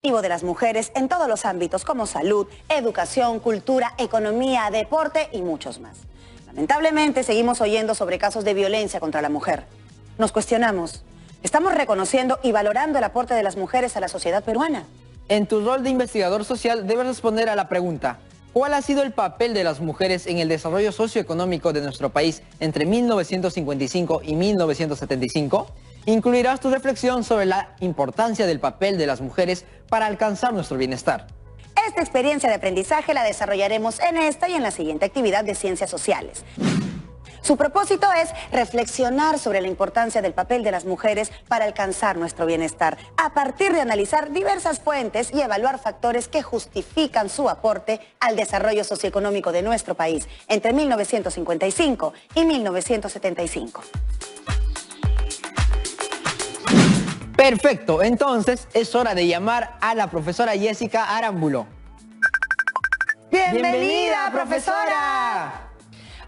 De las mujeres en todos los ámbitos como salud, educación, cultura, economía, deporte y muchos más. Lamentablemente seguimos oyendo sobre casos de violencia contra la mujer. Nos cuestionamos, ¿estamos reconociendo y valorando el aporte de las mujeres a la sociedad peruana? En tu rol de investigador social debes responder a la pregunta: ¿cuál ha sido el papel de las mujeres en el desarrollo socioeconómico de nuestro país entre 1955 y 1975? Incluirás tu reflexión sobre la importancia del papel de las mujeres para alcanzar nuestro bienestar. Esta experiencia de aprendizaje la desarrollaremos en esta y en la siguiente actividad de Ciencias Sociales. Su propósito es reflexionar sobre la importancia del papel de las mujeres para alcanzar nuestro bienestar, a partir de analizar diversas fuentes y evaluar factores que justifican su aporte al desarrollo socioeconómico de nuestro país entre 1955 y 1975. Perfecto, entonces es hora de llamar a la profesora Jessica Arámbulo. ¡Bienvenida, profesora!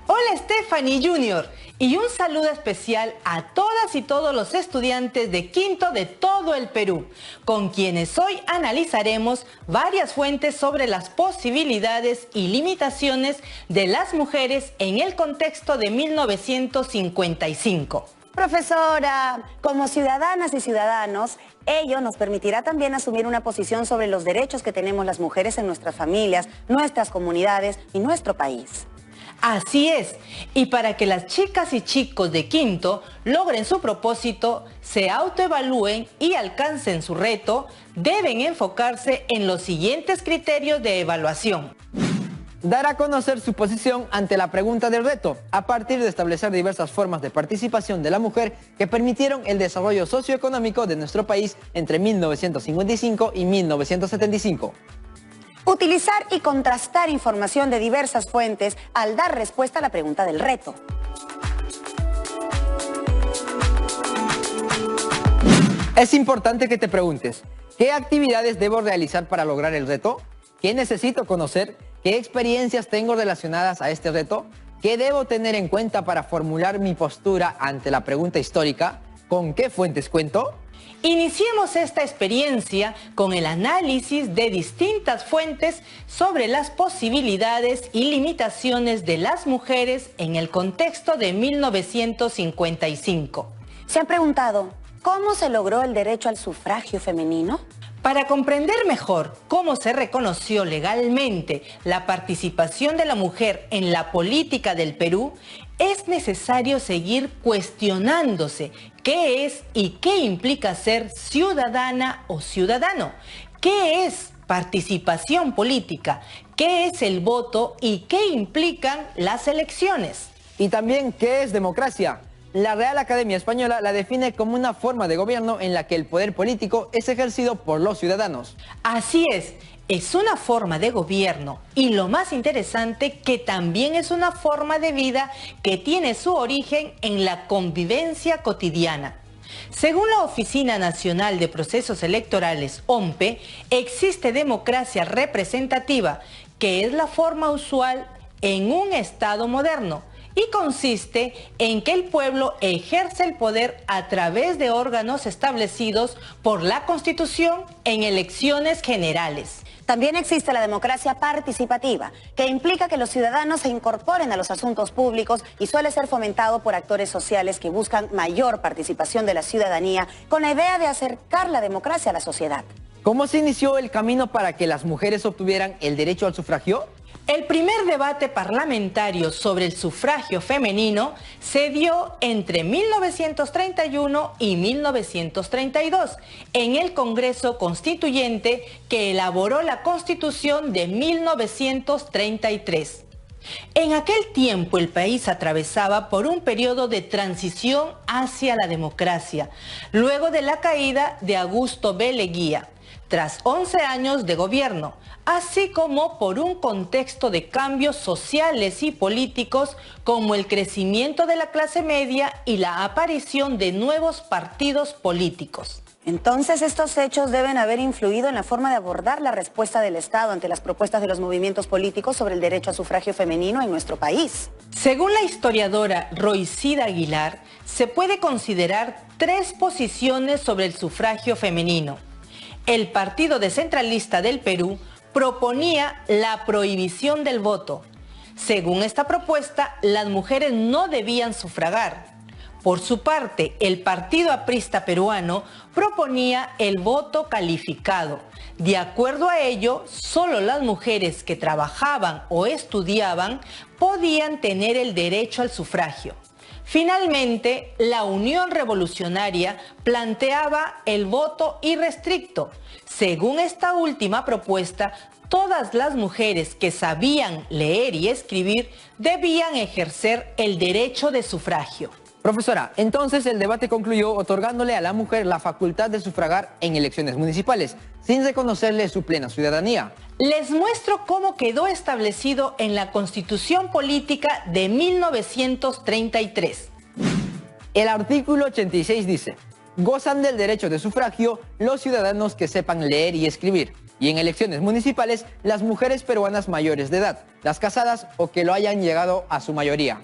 Hola Stephanie Junior, y un saludo especial a todas y todos los estudiantes de quinto de todo el Perú, con quienes hoy analizaremos varias fuentes sobre las posibilidades y limitaciones de las mujeres en el contexto de 1955. Profesora, como ciudadanas y ciudadanos, ello nos permitirá también asumir una posición sobre los derechos que tenemos las mujeres en nuestras familias, nuestras comunidades y nuestro país. Así es, y para que las chicas y chicos de quinto logren su propósito, se autoevalúen y alcancen su reto, deben enfocarse en los siguientes criterios de evaluación. Dar a conocer su posición ante la pregunta del reto, a partir de establecer diversas formas de participación de la mujer que permitieron el desarrollo socioeconómico de nuestro país entre 1955 y 1975. Utilizar y contrastar información de diversas fuentes al dar respuesta a la pregunta del reto. Es importante que te preguntes, ¿qué actividades debo realizar para lograr el reto? ¿Qué necesito conocer? ¿Qué experiencias tengo relacionadas a este reto? ¿Qué debo tener en cuenta para formular mi postura ante la pregunta histórica? ¿Con qué fuentes cuento? Iniciemos esta experiencia con el análisis de distintas fuentes sobre las posibilidades y limitaciones de las mujeres en el contexto de 1955. ¿Se han preguntado cómo se logró el derecho al sufragio femenino? Para comprender mejor cómo se reconoció legalmente la participación de la mujer en la política del Perú, es necesario seguir cuestionándose qué es y qué implica ser ciudadana o ciudadano, qué es participación política, qué es el voto y qué implican las elecciones. Y también, ¿qué es democracia? La Real Academia Española la define como una forma de gobierno en la que el poder político es ejercido por los ciudadanos. Así es una forma de gobierno y lo más interesante que también es una forma de vida que tiene su origen en la convivencia cotidiana. Según la Oficina Nacional de Procesos Electorales, ONPE, existe democracia representativa, que es la forma usual en un Estado moderno, y consiste en que el pueblo ejerce el poder a través de órganos establecidos por la Constitución en elecciones generales. También existe la democracia participativa, que implica que los ciudadanos se incorporen a los asuntos públicos y suele ser fomentado por actores sociales que buscan mayor participación de la ciudadanía con la idea de acercar la democracia a la sociedad. ¿Cómo se inició el camino para que las mujeres obtuvieran el derecho al sufragio? El primer debate parlamentario sobre el sufragio femenino se dio entre 1931 y 1932 en el Congreso Constituyente que elaboró la Constitución de 1933. En aquel tiempo el país atravesaba por un periodo de transición hacia la democracia, luego de la caída de Augusto B. Leguía, tras 11 años de gobierno, así como por un contexto de cambios sociales y políticos como el crecimiento de la clase media y la aparición de nuevos partidos políticos. Entonces, estos hechos deben haber influido en la forma de abordar la respuesta del Estado ante las propuestas de los movimientos políticos sobre el derecho a sufragio femenino en nuestro país. Según la historiadora Roicida Aguilar, se puede considerar tres posiciones sobre el sufragio femenino. el Partido Descentralista del Perú proponía la prohibición del voto. Según esta propuesta, las mujeres no debían sufragar. Por su parte, el Partido Aprista Peruano proponía el voto calificado. De acuerdo a ello, solo las mujeres que trabajaban o estudiaban podían tener el derecho al sufragio. Finalmente, la Unión Revolucionaria planteaba el voto irrestricto. Según esta última propuesta, todas las mujeres que sabían leer y escribir debían ejercer el derecho de sufragio. Profesora, entonces el debate concluyó otorgándole a la mujer la facultad de sufragar en elecciones municipales, sin reconocerle su plena ciudadanía. Les muestro cómo quedó establecido en la Constitución Política de 1933. El artículo 86 dice: gozan del derecho de sufragio los ciudadanos que sepan leer y escribir, y en elecciones municipales las mujeres peruanas mayores de edad, las casadas o que lo hayan llegado a su mayoría.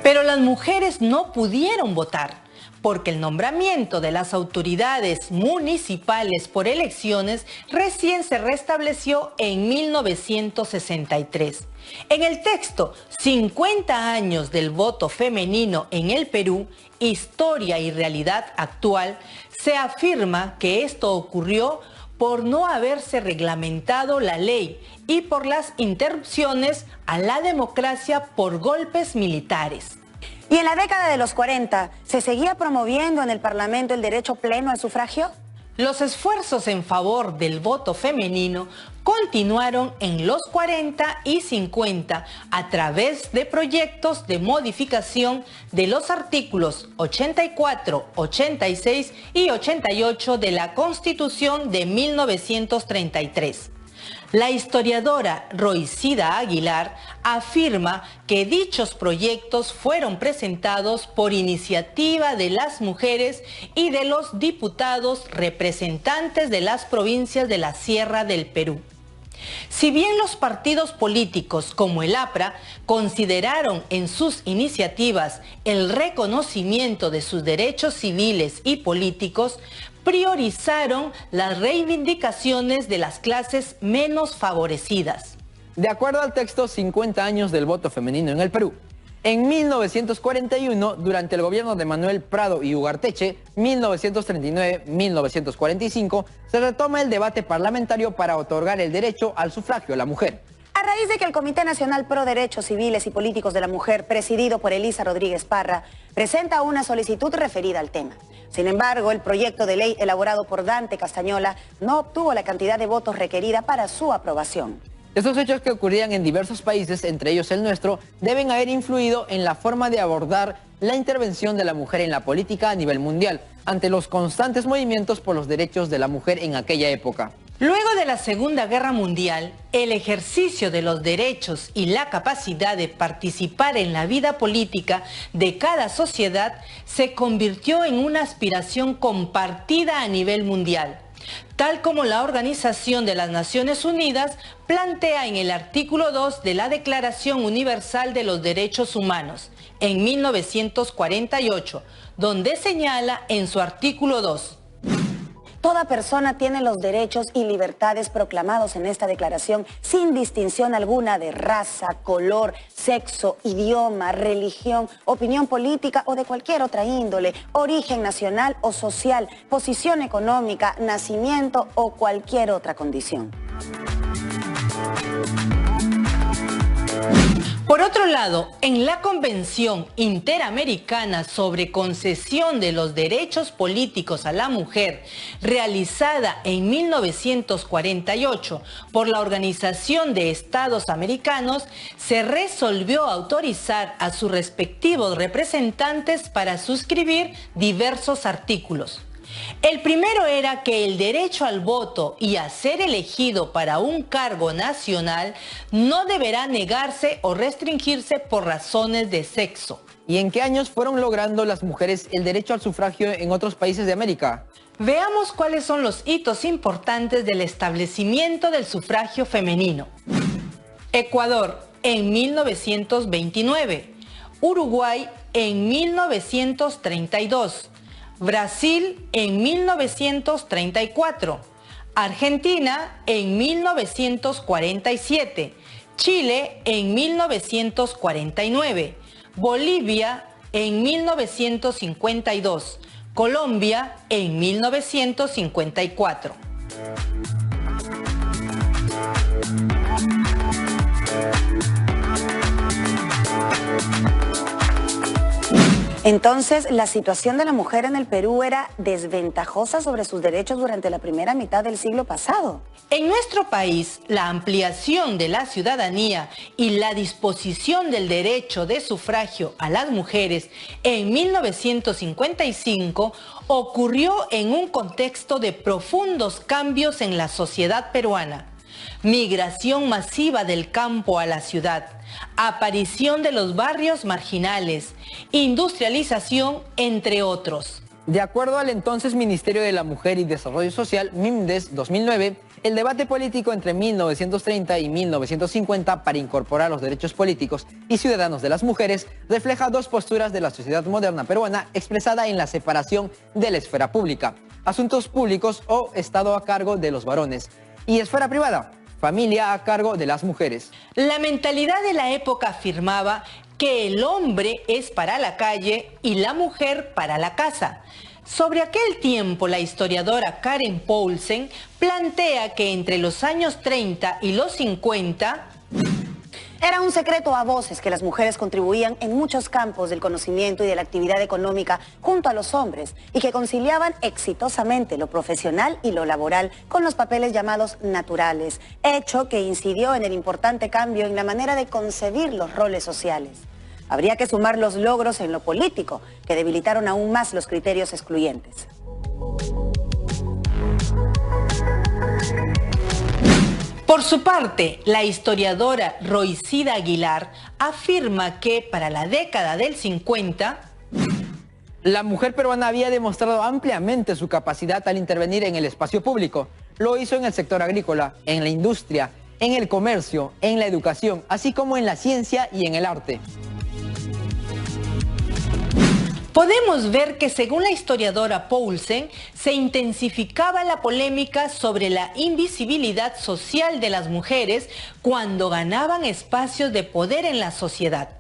Pero las mujeres no pudieron votar, porque el nombramiento de las autoridades municipales por elecciones recién se restableció en 1963. En el texto 50 años del voto femenino en el Perú, historia y realidad actual, se afirma que esto ocurrió por no haberse reglamentado la ley y por las interrupciones a la democracia por golpes militares. ¿Y en la década de los 40 se seguía promoviendo en el Parlamento el derecho pleno al sufragio? Los esfuerzos en favor del voto femenino continuaron en los 40 y 50 a través de proyectos de modificación de los artículos 84, 86 y 88 de la Constitución de 1933. La historiadora Roicida Aguilar afirma que dichos proyectos fueron presentados por iniciativa de las mujeres y de los diputados representantes de las provincias de la Sierra del Perú. Si bien los partidos políticos como el APRA consideraron en sus iniciativas el reconocimiento de sus derechos civiles y políticos, priorizaron las reivindicaciones de las clases menos favorecidas. De acuerdo al texto 50 años del voto femenino en el Perú, en 1941, durante el gobierno de Manuel Prado y Ugarteche, 1939-1945, se retoma el debate parlamentario para otorgar el derecho al sufragio a la mujer. A raíz de que el Comité Nacional Pro Derechos Civiles y Políticos de la Mujer, presidido por Elisa Rodríguez Parra, presenta una solicitud referida al tema. Sin embargo, el proyecto de ley elaborado por Dante Castañola no obtuvo la cantidad de votos requerida para su aprobación. Estos hechos que ocurrían en diversos países, entre ellos el nuestro, deben haber influido en la forma de abordar la intervención de la mujer en la política a nivel mundial, ante los constantes movimientos por los derechos de la mujer en aquella época. Luego de la Segunda Guerra Mundial, el ejercicio de los derechos y la capacidad de participar en la vida política de cada sociedad se convirtió en una aspiración compartida a nivel mundial, tal como la Organización de las Naciones Unidas plantea en el artículo 2 de la Declaración Universal de los Derechos Humanos, en 1948, donde señala en su artículo 2: Toda persona tiene los derechos y libertades proclamados en esta declaración sin distinción alguna de raza, color, sexo, idioma, religión, opinión política o de cualquier otra índole, origen nacional o social, posición económica, nacimiento o cualquier otra condición. Por otro lado, en la Convención Interamericana sobre Concesión de los Derechos Políticos a la Mujer, realizada en 1948 por la Organización de Estados Americanos, se resolvió autorizar a sus respectivos representantes para suscribir diversos artículos. El primero era que el derecho al voto y a ser elegido para un cargo nacional no deberá negarse o restringirse por razones de sexo. ¿Y en qué años fueron logrando las mujeres el derecho al sufragio en otros países de América? Veamos cuáles son los hitos importantes del establecimiento del sufragio femenino. Ecuador, en 1929. Uruguay en 1932, Brasil en 1934, Argentina en 1947, Chile en 1949, Bolivia en 1952, Colombia en 1954. Entonces, la situación de la mujer en el Perú era desventajosa sobre sus derechos durante la primera mitad del siglo pasado. En nuestro país, la ampliación de la ciudadanía y la disposición del derecho de sufragio a las mujeres en 1955 ocurrió en un contexto de profundos cambios en la sociedad peruana. Migración masiva del campo a la ciudad, aparición de los barrios marginales, industrialización, entre otros. De acuerdo al entonces Ministerio de la Mujer y Desarrollo Social, MIMDES 2009, el debate político entre 1930 y 1950 para incorporar los derechos políticos y ciudadanos de las mujeres refleja dos posturas de la sociedad moderna peruana expresada en la separación de la esfera pública, asuntos públicos o Estado a cargo de los varones, y esfera privada, familia a cargo de las mujeres. La mentalidad de la época afirmaba que el hombre es para la calle y la mujer para la casa. Sobre aquel tiempo, la historiadora Karen Poulsen plantea que entre los años 30 y los 50... Era un secreto a voces que las mujeres contribuían en muchos campos del conocimiento y de la actividad económica junto a los hombres y que conciliaban exitosamente lo profesional y lo laboral con los papeles llamados naturales, hecho que incidió en el importante cambio en la manera de concebir los roles sociales. Habría que sumar los logros en lo político, que debilitaron aún más los criterios excluyentes. Por su parte, la historiadora Roicida Aguilar afirma que para la década del 50, la mujer peruana había demostrado ampliamente su capacidad al intervenir en el espacio público. Lo hizo en el sector agrícola, en la industria, en el comercio, en la educación, así como en la ciencia y en el arte. Podemos ver que según la historiadora Poulsen, se intensificaba la polémica sobre la invisibilidad social de las mujeres cuando ganaban espacios de poder en la sociedad.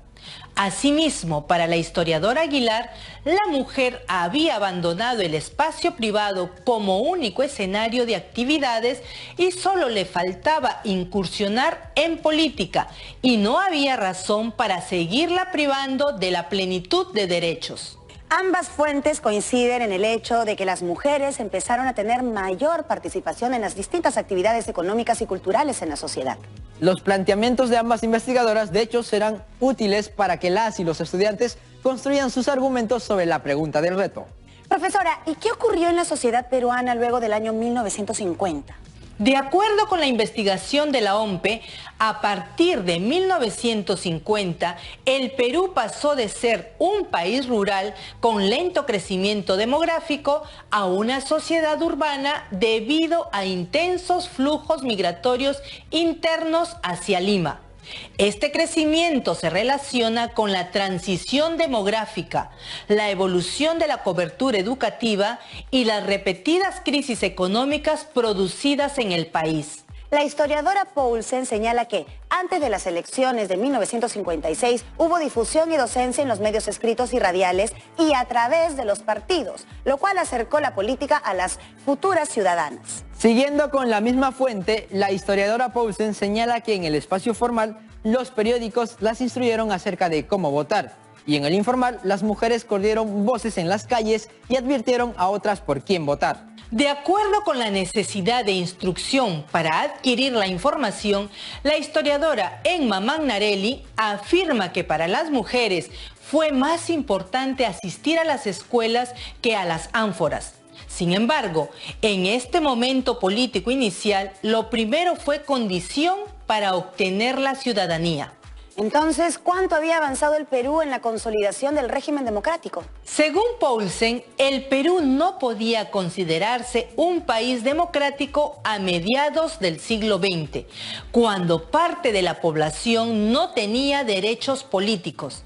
Asimismo, para la historiadora Aguilar, la mujer había abandonado el espacio privado como único escenario de actividades y solo le faltaba incursionar en política y no había razón para seguirla privando de la plenitud de derechos. Ambas fuentes coinciden en el hecho de que las mujeres empezaron a tener mayor participación en las distintas actividades económicas y culturales en la sociedad. Los planteamientos de ambas investigadoras, de hecho, serán útiles para que las y los estudiantes construyan sus argumentos sobre la pregunta del reto. Profesora, ¿y qué ocurrió en la sociedad peruana luego del año 1950? De acuerdo con la investigación de la OMPE, a partir de 1950, el Perú pasó de ser un país rural con lento crecimiento demográfico a una sociedad urbana debido a intensos flujos migratorios internos hacia Lima. Este crecimiento se relaciona con la transición demográfica, la evolución de la cobertura educativa y las repetidas crisis económicas producidas en el país. La historiadora Poulsen señala que antes de las elecciones de 1956 hubo difusión y docencia en los medios escritos y radiales y a través de los partidos, lo cual acercó la política a las futuras ciudadanas. Siguiendo con la misma fuente, la historiadora Poulsen señala que en el espacio formal los periódicos las instruyeron acerca de cómo votar y en el informal las mujeres corrieron voces en las calles y advirtieron a otras por quién votar. De acuerdo con la necesidad de instrucción para adquirir la información, la historiadora Emma Magnarelli afirma que para las mujeres fue más importante asistir a las escuelas que a las ánforas. Sin embargo, en este momento político inicial, lo primero fue condición para obtener la ciudadanía. Entonces, ¿cuánto había avanzado el Perú en la consolidación del régimen democrático? Según Poulsen, el Perú no podía considerarse un país democrático a mediados del siglo XX, cuando parte de la población no tenía derechos políticos.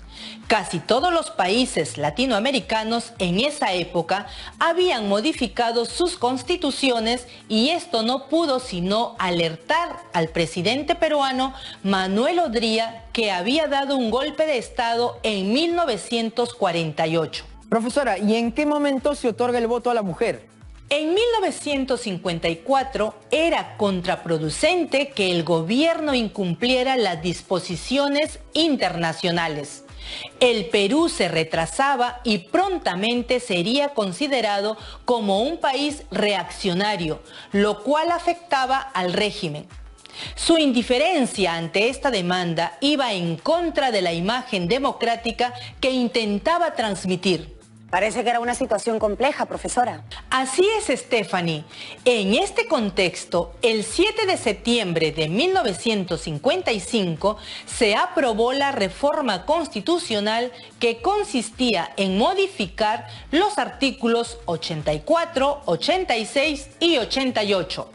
Casi todos los países latinoamericanos en esa época habían modificado sus constituciones y esto no pudo sino alertar al presidente peruano Manuel Odría, que había dado un golpe de Estado en 1948. Profesora, ¿y en qué momento se otorga el voto a la mujer? En 1954 era contraproducente que el gobierno incumpliera las disposiciones internacionales. El Perú se retrasaba y prontamente sería considerado como un país reaccionario, lo cual afectaba al régimen. Su indiferencia ante esta demanda iba en contra de la imagen democrática que intentaba transmitir. Parece que era una situación compleja, profesora. Así es, Stephanie. En este contexto, el 7 de septiembre de 1955 se aprobó la reforma constitucional que consistía en modificar los artículos 84, 86 y 88.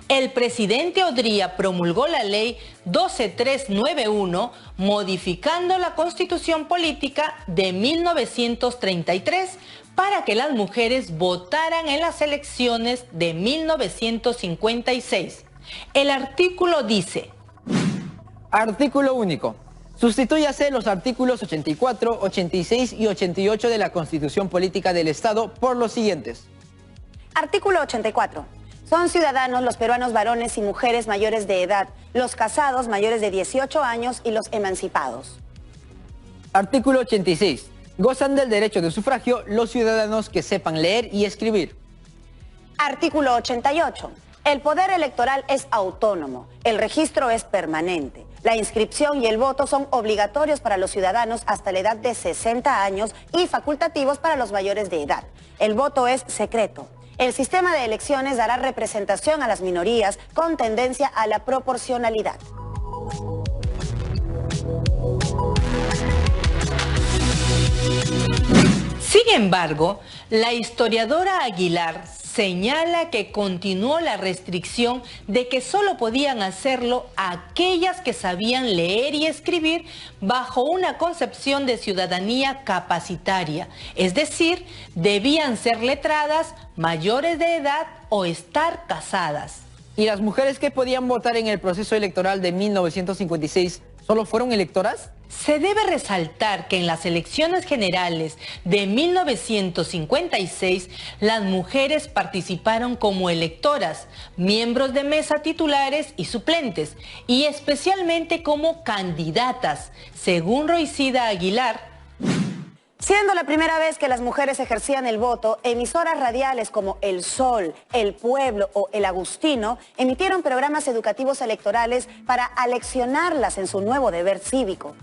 El presidente Odría promulgó la ley 12391, modificando la Constitución Política de 1933 para que las mujeres votaran en las elecciones de 1956. El artículo dice: Artículo único. Sustitúyase los artículos 84, 86 y 88 de la Constitución Política del Estado por los siguientes. Artículo 84. Son ciudadanos los peruanos varones y mujeres mayores de edad, los casados mayores de 18 años y los emancipados. Artículo 86. Gozan del derecho de sufragio los ciudadanos que sepan leer y escribir. Artículo 88. El poder electoral es autónomo, el registro es permanente. La inscripción y el voto son obligatorios para los ciudadanos hasta la edad de 60 años y facultativos para los mayores de edad. El voto es secreto. El sistema de elecciones dará representación a las minorías con tendencia a la proporcionalidad. Sin embargo, la historiadora Aguilar señala que continuó la restricción de que solo podían hacerlo aquellas que sabían leer y escribir bajo una concepción de ciudadanía capacitaria, es decir, debían ser letradas, mayores de edad o estar casadas. ¿Y las mujeres que podían votar en el proceso electoral de 1956 solo fueron electoras? Se debe resaltar que en las elecciones generales de 1956, las mujeres participaron como electoras, miembros de mesa titulares y suplentes, y especialmente como candidatas, según Roicida Aguilar. Siendo la primera vez que las mujeres ejercían el voto, emisoras radiales como El Sol, El Pueblo o El Agustino emitieron programas educativos electorales para aleccionarlas en su nuevo deber cívico.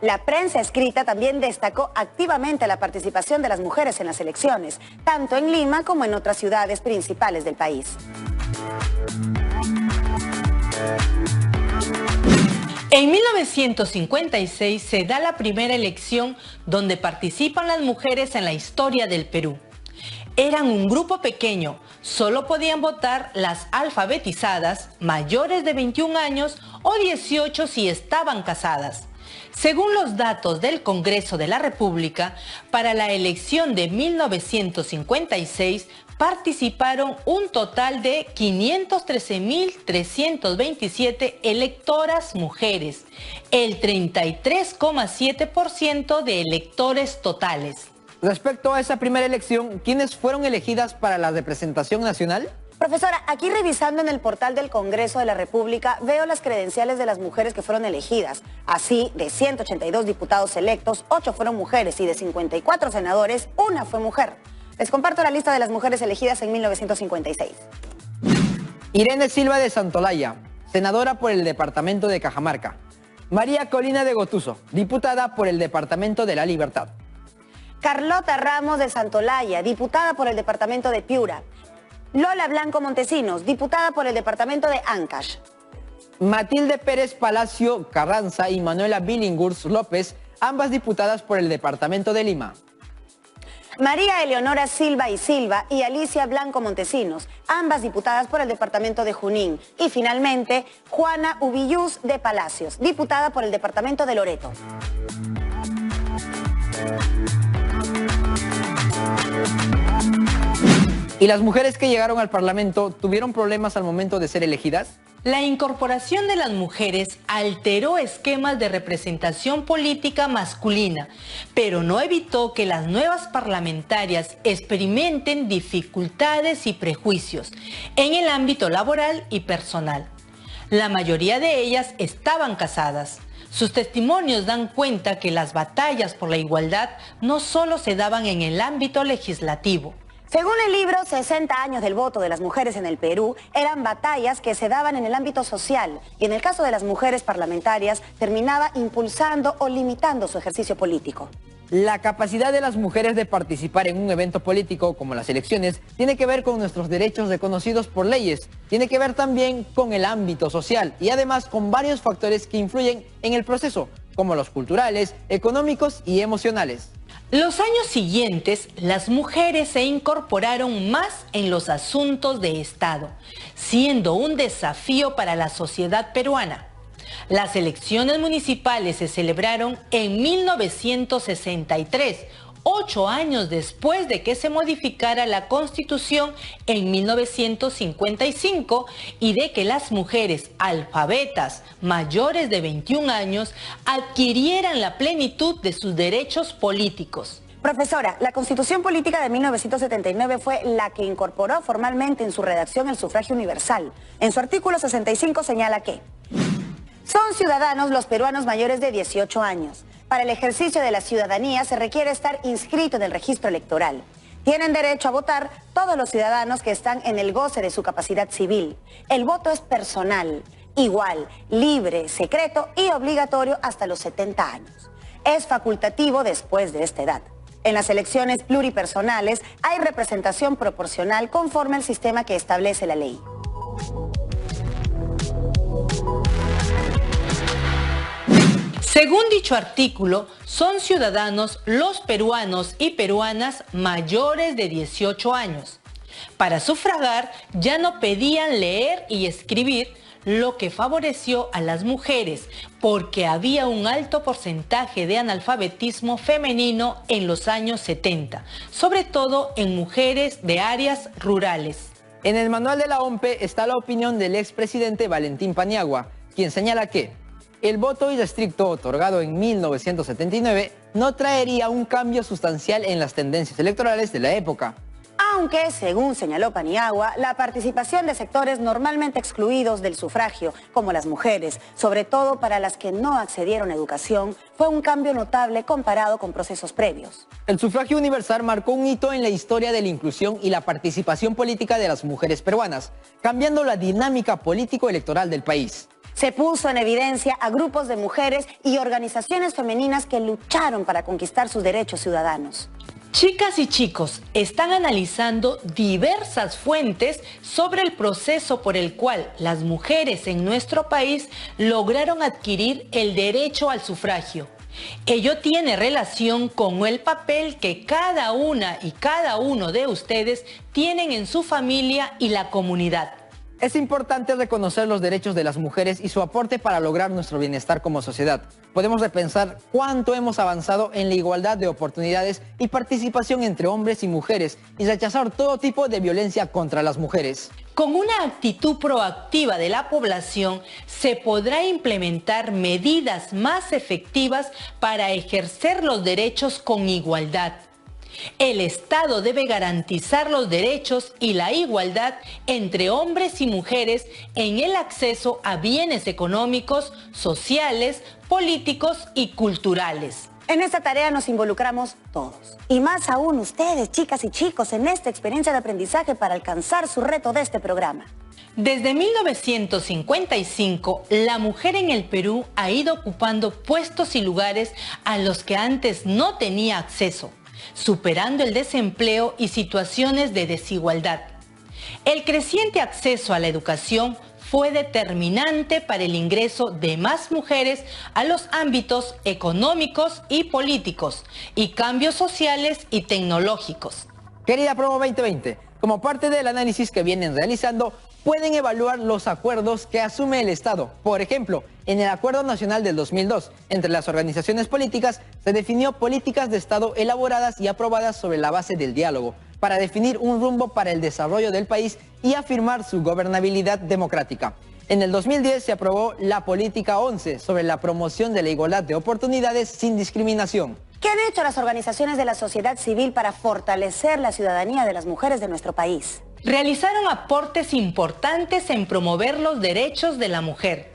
La prensa escrita también destacó activamente la participación de las mujeres en las elecciones, tanto en Lima como en otras ciudades principales del país. En 1956 se da la primera elección donde participan las mujeres en la historia del Perú. Eran un grupo pequeño, solo podían votar las alfabetizadas, mayores de 21 años o 18 si estaban casadas. Según los datos del Congreso de la República, para la elección de 1956 participaron un total de 513.327 electoras mujeres, el 33,7% de electores totales. Respecto a esa primera elección, ¿quiénes fueron elegidas para la representación nacional? Profesora, aquí revisando en el portal del Congreso de la República veo las credenciales de las mujeres que fueron elegidas. Así, de 182 diputados electos, 8 fueron mujeres y de 54 senadores, 1 fue mujer. Les comparto la lista de las mujeres elegidas en 1956. Irene Silva de Santolaya, senadora por el departamento de Cajamarca. María Colina de Gotuso, diputada por el departamento de La Libertad. Carlota Ramos de Santolaya, diputada por el departamento de Piura. Lola Blanco Montesinos, diputada por el departamento de Ancash. Matilde Pérez Palacio Carranza y Manuela Billinghurst López, ambas diputadas por el departamento de Lima. María Eleonora Silva y Silva y Alicia Blanco Montesinos, ambas diputadas por el departamento de Junín. Y finalmente, Juana Ubillús de Palacios, diputada por el departamento de Loreto. ¿Y las mujeres que llegaron al Parlamento tuvieron problemas al momento de ser elegidas? La incorporación de las mujeres alteró esquemas de representación política masculina, pero no evitó que las nuevas parlamentarias experimenten dificultades y prejuicios en el ámbito laboral y personal. La mayoría de ellas estaban casadas. Sus testimonios dan cuenta que las batallas por la igualdad no solo se daban en el ámbito legislativo. Según el libro 60 años del voto de las mujeres en el Perú, eran batallas que se daban en el ámbito social y en el caso de las mujeres parlamentarias terminaba impulsando o limitando su ejercicio político. La capacidad de las mujeres de participar en un evento político como las elecciones tiene que ver con nuestros derechos reconocidos por leyes, tiene que ver también con el ámbito social y además con varios factores que influyen en el proceso, como los culturales, económicos y emocionales. Los años siguientes, las mujeres se incorporaron más en los asuntos de Estado, siendo un desafío para la sociedad peruana. Las elecciones municipales se celebraron en 1963, 8 años después de que se modificara la Constitución en 1955 y de que las mujeres alfabetas mayores de 21 años adquirieran la plenitud de sus derechos políticos. Profesora, la Constitución Política de 1979 fue la que incorporó formalmente en su redacción el sufragio universal. En su artículo 65 señala que son ciudadanos los peruanos mayores de 18 años. Para el ejercicio de la ciudadanía se requiere estar inscrito en el registro electoral. Tienen derecho a votar todos los ciudadanos que están en el goce de su capacidad civil. El voto es personal, igual, libre, secreto y obligatorio hasta los 70 años. Es facultativo después de esta edad. En las elecciones pluripersonales hay representación proporcional conforme al sistema que establece la ley. Según dicho artículo, son ciudadanos los peruanos y peruanas mayores de 18 años. Para sufragar ya no pedían leer y escribir, lo que favoreció a las mujeres porque había un alto porcentaje de analfabetismo femenino en los años 70, sobre todo en mujeres de áreas rurales. En el manual de la OMPE está la opinión del expresidente Valentín Paniagua, quien señala que el voto irrestricto otorgado en 1979 no traería un cambio sustancial en las tendencias electorales de la época. Aunque, según señaló Paniagua, la participación de sectores normalmente excluidos del sufragio, como las mujeres, sobre todo para las que no accedieron a educación, fue un cambio notable comparado con procesos previos. El sufragio universal marcó un hito en la historia de la inclusión y la participación política de las mujeres peruanas, cambiando la dinámica político-electoral del país. Se puso en evidencia a grupos de mujeres y organizaciones femeninas que lucharon para conquistar sus derechos ciudadanos. Chicas y chicos, están analizando diversas fuentes sobre el proceso por el cual las mujeres en nuestro país lograron adquirir el derecho al sufragio. Ello tiene relación con el papel que cada una y cada uno de ustedes tienen en su familia y la comunidad. Es importante reconocer los derechos de las mujeres y su aporte para lograr nuestro bienestar como sociedad. Podemos repensar cuánto hemos avanzado en la igualdad de oportunidades y participación entre hombres y mujeres y rechazar todo tipo de violencia contra las mujeres. Con una actitud proactiva de la población, se podrá implementar medidas más efectivas para ejercer los derechos con igualdad. El Estado debe garantizar los derechos y la igualdad entre hombres y mujeres en el acceso a bienes económicos, sociales, políticos y culturales. En esta tarea nos involucramos todos. Y más aún ustedes, chicas y chicos, en esta experiencia de aprendizaje para alcanzar su reto de este programa. Desde 1955, la mujer en el Perú ha ido ocupando puestos y lugares a los que antes no tenía acceso, superando el desempleo y situaciones de desigualdad. El creciente acceso a la educación fue determinante para el ingreso de más mujeres a los ámbitos económicos y políticos y cambios sociales y tecnológicos. Querida Promo 2020, como parte del análisis que vienen realizando, pueden evaluar los acuerdos que asume el Estado. Por ejemplo, en el Acuerdo Nacional del 2002, entre las organizaciones políticas, se definió políticas de Estado elaboradas y aprobadas sobre la base del diálogo, para definir un rumbo para el desarrollo del país y afirmar su gobernabilidad democrática. En el 2010 se aprobó la Política 11 sobre la promoción de la igualdad de oportunidades sin discriminación. ¿Qué han hecho las organizaciones de la sociedad civil para fortalecer la ciudadanía de las mujeres de nuestro país? Realizaron aportes importantes en promover los derechos de la mujer,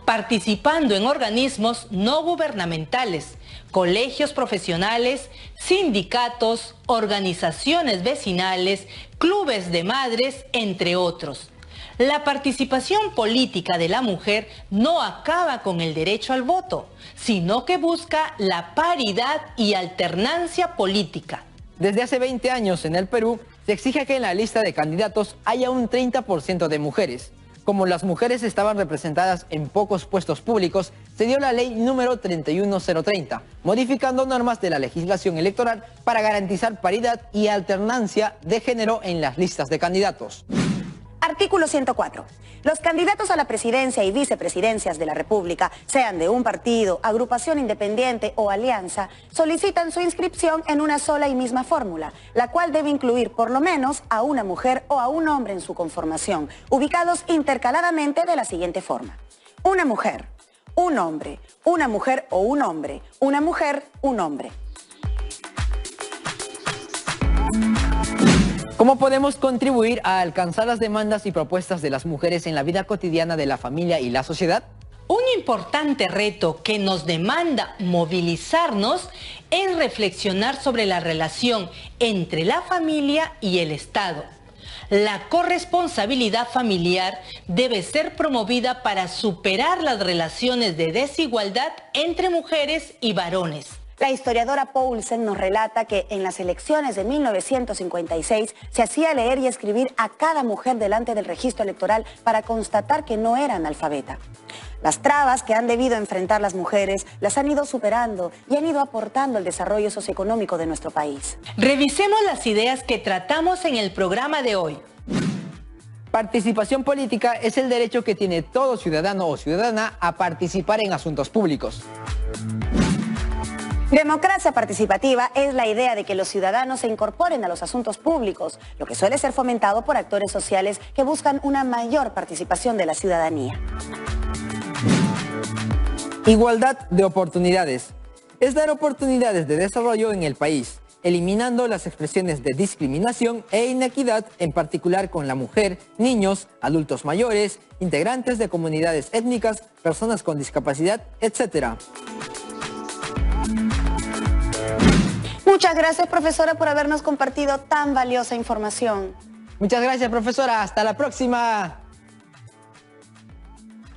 participando en organismos no gubernamentales, colegios profesionales, sindicatos, organizaciones vecinales, clubes de madres, entre otros. La participación política de la mujer no acaba con el derecho al voto, sino que busca la paridad y alternancia política. Desde hace 20 años en el Perú, se exige que en la lista de candidatos haya un 30% de mujeres. Como las mujeres estaban representadas en pocos puestos públicos, se dio la ley número 31030, modificando normas de la legislación electoral para garantizar paridad y alternancia de género en las listas de candidatos. Artículo 104. Los candidatos a la presidencia y vicepresidencias de la República, sean de un partido, agrupación independiente o alianza, solicitan su inscripción en una sola y misma fórmula, la cual debe incluir por lo menos a una mujer o a un hombre en su conformación, ubicados intercaladamente de la siguiente forma: una mujer, un hombre, una mujer o un hombre, una mujer, un hombre. ¿Cómo podemos contribuir a alcanzar las demandas y propuestas de las mujeres en la vida cotidiana de la familia y la sociedad? Un importante reto que nos demanda movilizarnos es reflexionar sobre la relación entre la familia y el Estado. La corresponsabilidad familiar debe ser promovida para superar las relaciones de desigualdad entre mujeres y varones. La historiadora Poulsen nos relata que en las elecciones de 1956 se hacía leer y escribir a cada mujer delante del registro electoral para constatar que no era analfabeta. Las trabas que han debido enfrentar las mujeres las han ido superando y han ido aportando al desarrollo socioeconómico de nuestro país. Revisemos las ideas que tratamos en el programa de hoy. Participación política es el derecho que tiene todo ciudadano o ciudadana a participar en asuntos públicos. Democracia participativa es la idea de que los ciudadanos se incorporen a los asuntos públicos, lo que suele ser fomentado por actores sociales que buscan una mayor participación de la ciudadanía. Igualdad de oportunidades. Es dar oportunidades de desarrollo en el país, eliminando las expresiones de discriminación e inequidad, en particular con la mujer, niños, adultos mayores, integrantes de comunidades étnicas, personas con discapacidad, etc. Muchas gracias, profesora, por habernos compartido tan valiosa información. Muchas gracias, profesora. Hasta la próxima.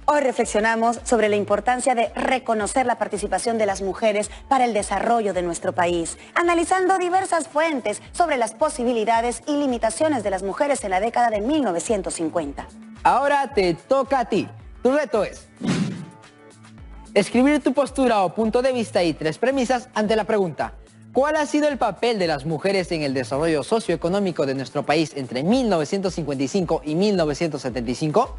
Hoy reflexionamos sobre la importancia de reconocer la participación de las mujeres para el desarrollo de nuestro país, analizando diversas fuentes sobre las posibilidades y limitaciones de las mujeres en la década de 1950. Ahora te toca a ti. Tu reto es escribir tu postura o punto de vista y 3 premisas ante la pregunta: ¿cuál ha sido el papel de las mujeres en el desarrollo socioeconómico de nuestro país entre 1955 y 1975?